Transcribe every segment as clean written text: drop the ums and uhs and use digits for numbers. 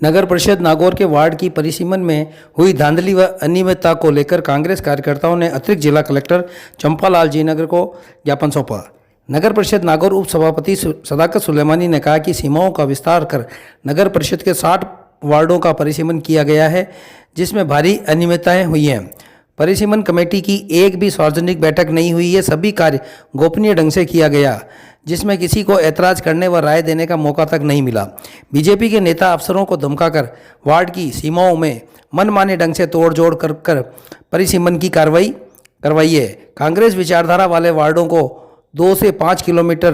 नगर परिषद नागौर के वार्ड की परिसीमन में हुई धांधली व अनियमितता को लेकर कांग्रेस कार्यकर्ताओं ने अतिरिक्त जिला कलेक्टर चंपालाल जीनगर को ज्ञापन सौंपा। नगर परिषद नागौर उप सभापति सदाकत सुलेमानी ने कहा कि सीमाओं का विस्तार कर नगर परिषद के 60 वार्डों का परिसीमन किया गया है, जिसमें भारी अनियमितताएं हुई हैं। परिसीमन कमेटी की एक भी सार्वजनिक बैठक नहीं हुई है। सभी कार्य गोपनीय ढंग से किया गया, जिसमें किसी को ऐतराज करने व राय देने का मौका तक नहीं मिला। बीजेपी के नेता अफसरों को धमकाकर वार्ड की सीमाओं में मनमाने ढंग से तोड़ जोड़ कर परिसीमन की कार्रवाई करवाई है। कांग्रेस विचारधारा वाले वार्डों को 2 से 5 किलोमीटर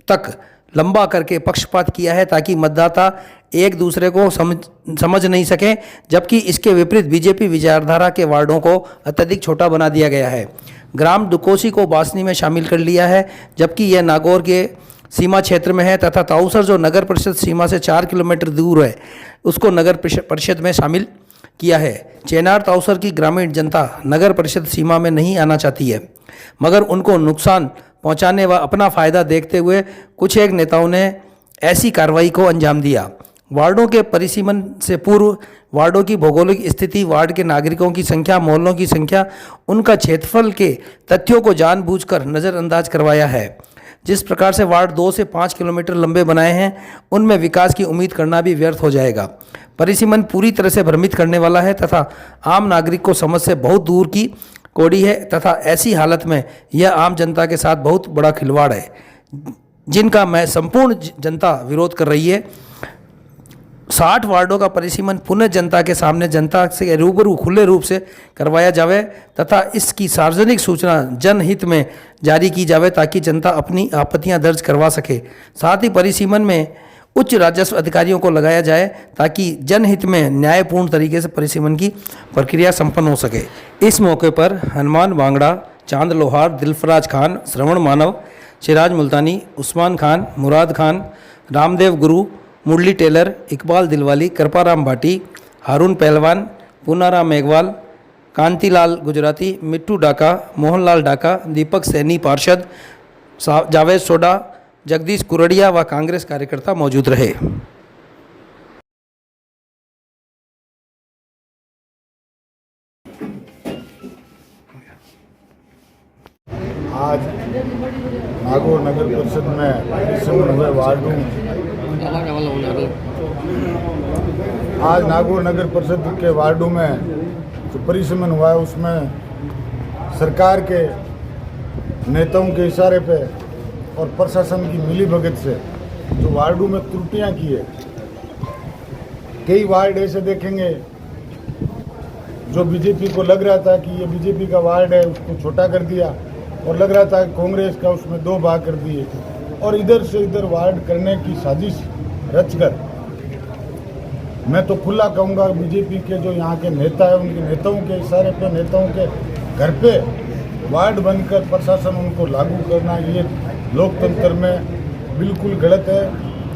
तक लंबा करके पक्षपात किया है, ताकि मतदाता एक दूसरे को समझ नहीं सके, जबकि इसके विपरीत बीजेपी विचारधारा के वार्डों को अत्यधिक छोटा बना दिया गया है। ग्राम दुकोसी को बासनी में शामिल कर लिया है, जबकि यह नागौर के सीमा क्षेत्र में है, तथा ताऊसर जो नगर परिषद सीमा से 4 किलोमीटर दूर है, उसको नगर परिषद में शामिल किया है। चेनार ताऊसर की ग्रामीण जनता नगर परिषद सीमा में नहीं आना चाहती है, मगर उनको नुकसान पहुंचाने व अपना फ़ायदा देखते हुए कुछ एक नेताओं ने ऐसी कार्रवाई को अंजाम दिया। वार्डों के परिसीमन से पूर्व वार्डों की भौगोलिक स्थिति, वार्ड के नागरिकों की संख्या, मोहल्लों की संख्या, उनका क्षेत्रफल के तथ्यों को जानबूझकर नज़रअंदाज करवाया है। जिस प्रकार से वार्ड 2 से 5 किलोमीटर लंबे बनाए हैं, उनमें विकास की उम्मीद करना भी व्यर्थ हो जाएगा। परिसीमन पूरी तरह से भ्रमित करने वाला है तथा आम नागरिक को समझ से बहुत दूर की कौड़ी है, तथा ऐसी हालत में यह आम जनता के साथ बहुत बड़ा खिलवाड़ है, जिनका मैं संपूर्ण जनता विरोध कर रही है। 60 वार्डों का परिसीमन पुनः जनता के सामने, जनता से रूबरू खुले रूप से करवाया जावे तथा इसकी सार्वजनिक सूचना जनहित में जारी की जावे, ताकि जनता अपनी आपत्तियां दर्ज करवा सके। साथ ही परिसीमन में उच्च राजस्व अधिकारियों को लगाया जाए, ताकि जनहित में न्यायपूर्ण तरीके से परिसीमन की प्रक्रिया संपन्न हो सके। इस मौके पर हनुमान वांगड़ा, चांद लोहार, दिलफराज खान, श्रवण मानव, सिराज मुल्तानी, उस्मान खान, मुराद खान, रामदेव गुरु, मुरली टेलर, इकबाल दिलवाली, कृपाराम भाटी, हारून पहलवान, पूनाराम मेघवाल, कांतिलाल गुजराती, मिट्टू डाका, मोहनलाल डाका, दीपक सैनी पार्षद, जावेद सोडा, जगदीश कुरड़िया व कांग्रेस कार्यकर्ता मौजूद रहे। आज नागौर नगर परिषद में परिसीमन हुए वार्डों आज नागौर नगर परिषद के वार्डों में जो परिसीमन हुआ है, उसमें सरकार के नेताओं के इशारे पे और प्रशासन की मिलीभगत से जो वार्डों में त्रुटियां की है, कई वार्ड ऐसे देखेंगे जो बीजेपी को लग रहा था कि ये बीजेपी का वार्ड है, उसको छोटा कर दिया, और लग रहा था कि कांग्रेस का उसमें 2 भाग कर दिए, और इधर से इधर वार्ड करने की साजिश रचकर मैं तो खुला कहूँगा, बीजेपी के जो यहाँ के नेता है, उनके नेताओं के इशारे पे, नेताओं के घर पे वार्ड बनकर प्रशासन उनको लागू करना, ये लोकतंत्र में बिल्कुल गलत है।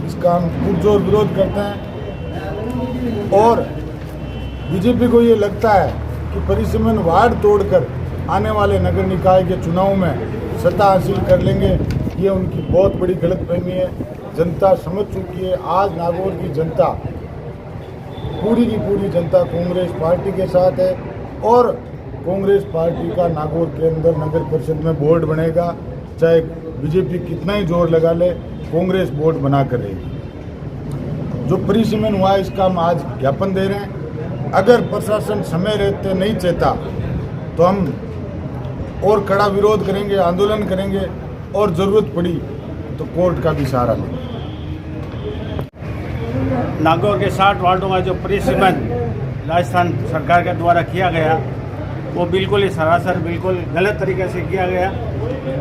इसका हम पुरजोर विरोध करते हैं, और बीजेपी को ये लगता है कि परिसीमन वार्ड तोड़कर आने वाले नगर निकाय के चुनाव में सत्ता हासिल कर लेंगे, ये उनकी बहुत बड़ी गलतफहमी है। जनता समझ चुकी है। आज नागौर की जनता, पूरी की पूरी जनता कांग्रेस पार्टी के साथ है, और कांग्रेस पार्टी का नागौर के अंदर नगर परिषद में बोर्ड बनेगा। चाहे बीजेपी कितना ही जोर लगा ले, कांग्रेस बोर्ड बना कर रहेगी। जो परिसीमन हुआ है, इसका हम आज ज्ञापन दे रहे हैं। अगर प्रशासन समय रहते नहीं चाहता तो हम और कड़ा विरोध करेंगे, आंदोलन करेंगे, और ज़रूरत पड़ी तो कोर्ट का भी सहारा लेंगे। नागौर के 60 वार्डों का जो परिसीमन राजस्थान सरकार के द्वारा किया गया, वो बिल्कुल ही सरासर बिल्कुल गलत तरीके से किया गया।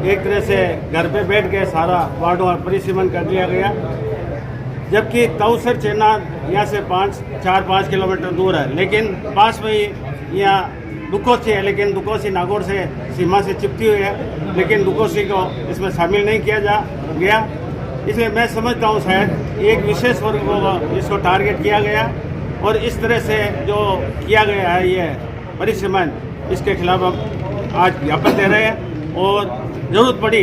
एक तरह से घर पे बैठ के सारा वार्डों का परिसीमन कर दिया गया, जबकि ताऊसर चेनार यहाँ से 4-5 किलोमीटर दूर है, लेकिन पास में ही यहाँ दुकोसी है, लेकिन दुकोसी नागौर से सीमा से चिपटी हुई है, लेकिन दुकोसी को इसमें शामिल नहीं किया गया। इसलिए मैं समझता हूँ शायद एक विशेष वर्ग को इसको टारगेट किया गया, और इस तरह से जो किया गया है ये परिसीमन, इसके खिलाफ हम आज ज्ञापन दे रहे हैं, और ज़रूरत पड़ी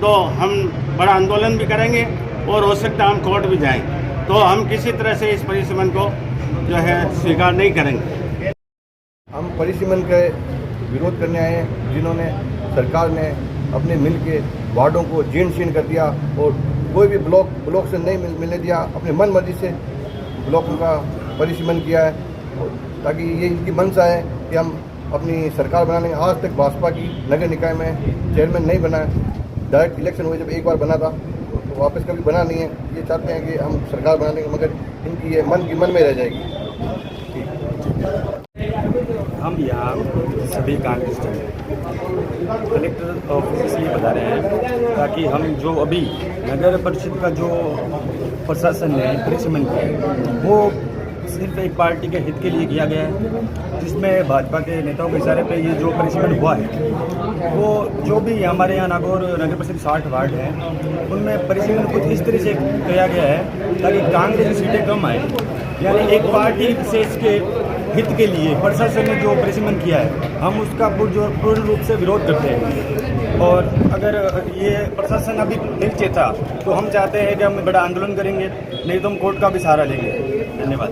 तो हम बड़ा आंदोलन भी करेंगे, और हो सकता है हम कोर्ट भी जाएंगे। तो हम किसी तरह से इस परिसीमन को जो है स्वीकार नहीं करेंगे। हम परिसीमन के विरोध करने आए हैं, जिन्होंने सरकार ने अपने मिल के वार्डों को जीर्ण शीर्ण कर दिया और कोई भी ब्लॉक से नहीं मिलने दिया, अपने मन मर्जी से ब्लॉकों का परिसीमन किया है, ताकि ये इनकी मंशा है कि हम अपनी सरकार बनाने में। आज तक भाजपा की नगर निकाय में चेयरमैन नहीं बना है। डायरेक्ट इलेक्शन हुए जब एक बार बना था तो वापस कभी बना नहीं है। ये चाहते हैं कि हम सरकार बना लेंगे, मगर इनकी ये मन में रह जाएगी। हम यहाँ सभी कांग्रेस कलेक्टर ऑफिस इसलिए बता रहे हैं ताकि हम जो अभी नगर परिषद का जो प्रशासन ने परिसीमन किया है वो सिर्फ एक पार्टी के हित के लिए किया गया है, जिसमें भाजपा के नेताओं के इशारे पे ये जो परिसीमन हुआ है वो जो भी हमारे यहाँ नागौर नगर परिषद 60 वार्ड हैं उनमें परिसीमन कुछ इस तरह से किया गया है ताकि कांग्रेस की सीटें कम आए। यानी एक पार्टी विशेष के हित के लिए प्रशासन ने जो परिसीमन किया है हम उसका पूर्ण रूप से विरोध करते हैं। और अगर ये प्रशासन अभी नहीं चेता तो हम चाहते हैं कि हम बड़ा आंदोलन करेंगे, नहीं तो हम कोर्ट का भी सहारा लेंगे। धन्यवाद।